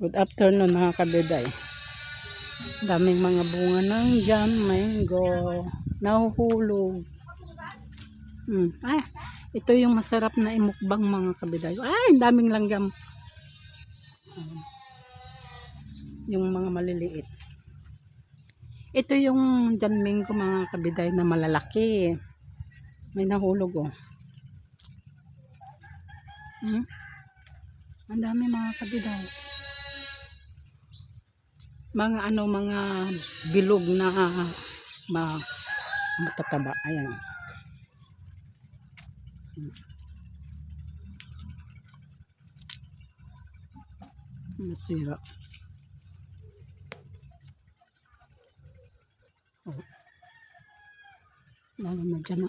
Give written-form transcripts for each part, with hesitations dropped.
Good afternoon mga kabiday. Daming mga bunga ng jam, mango, nahuhulog. Ito yung masarap na imukbang mga kabiday. Ay, daming langgam. Yung mga maliliit. Ito yung jam mango mga kabiday na malalaki. May nahulog oh. Ang dami mga kabiday. Mga bilog na matataba. Ayan. Masira. Oh. Lalo na dyan.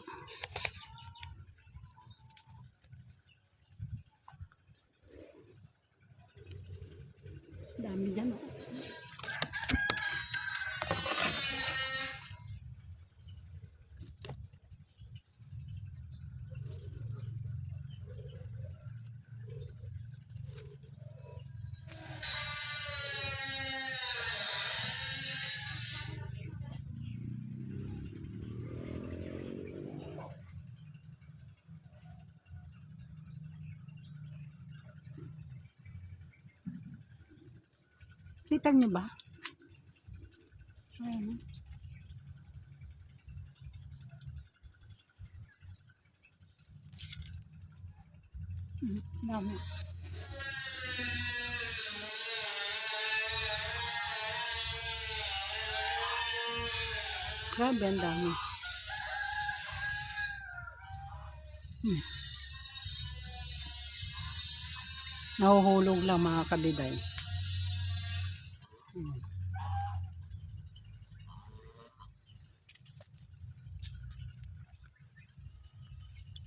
Dami dyan. Kita nyo ba? Ayan. Dami. Grabe ang dami. Nahuhulog lang mga kabiday.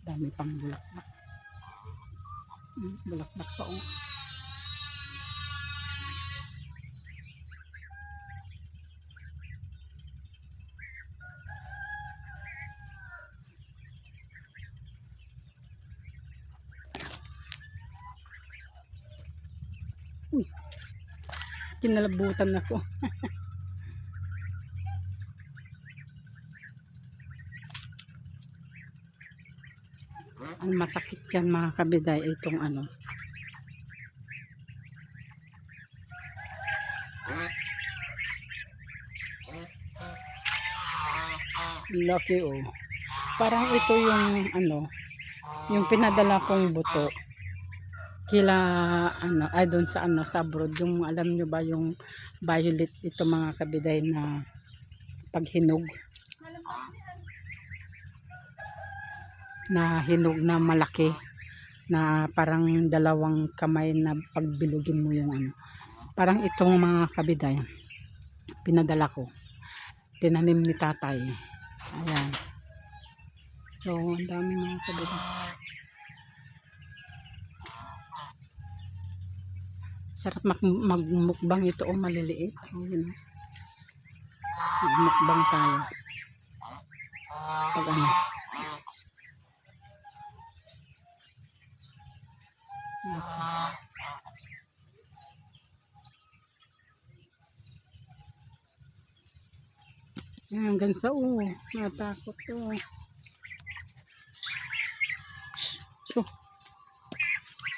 Dami pang bulaklak. Bulaklak pa oh. Uy, kinalabutan ako. Ang masakit yan mga kabiday itong laki oh. Parang ito yung yung pinadala kong buto kila ay doon sa sa abroad, yung alam nyo ba yung violet, ito mga kabiday na paghinog na hinog na malaki na parang dalawang kamay na pagbilugin mo yung parang itong mga kabiday pinadala ko, tinanim ni tatay. Ayan, so ang dami mga kabiday. Sarap magmukbang ito o maliliit. Magmukbang tayo pag hanggang sa natakot to.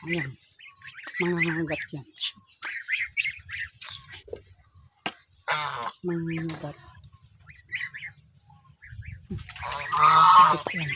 Ayan, mga hagat yan. Mga hagat. Sakit yan.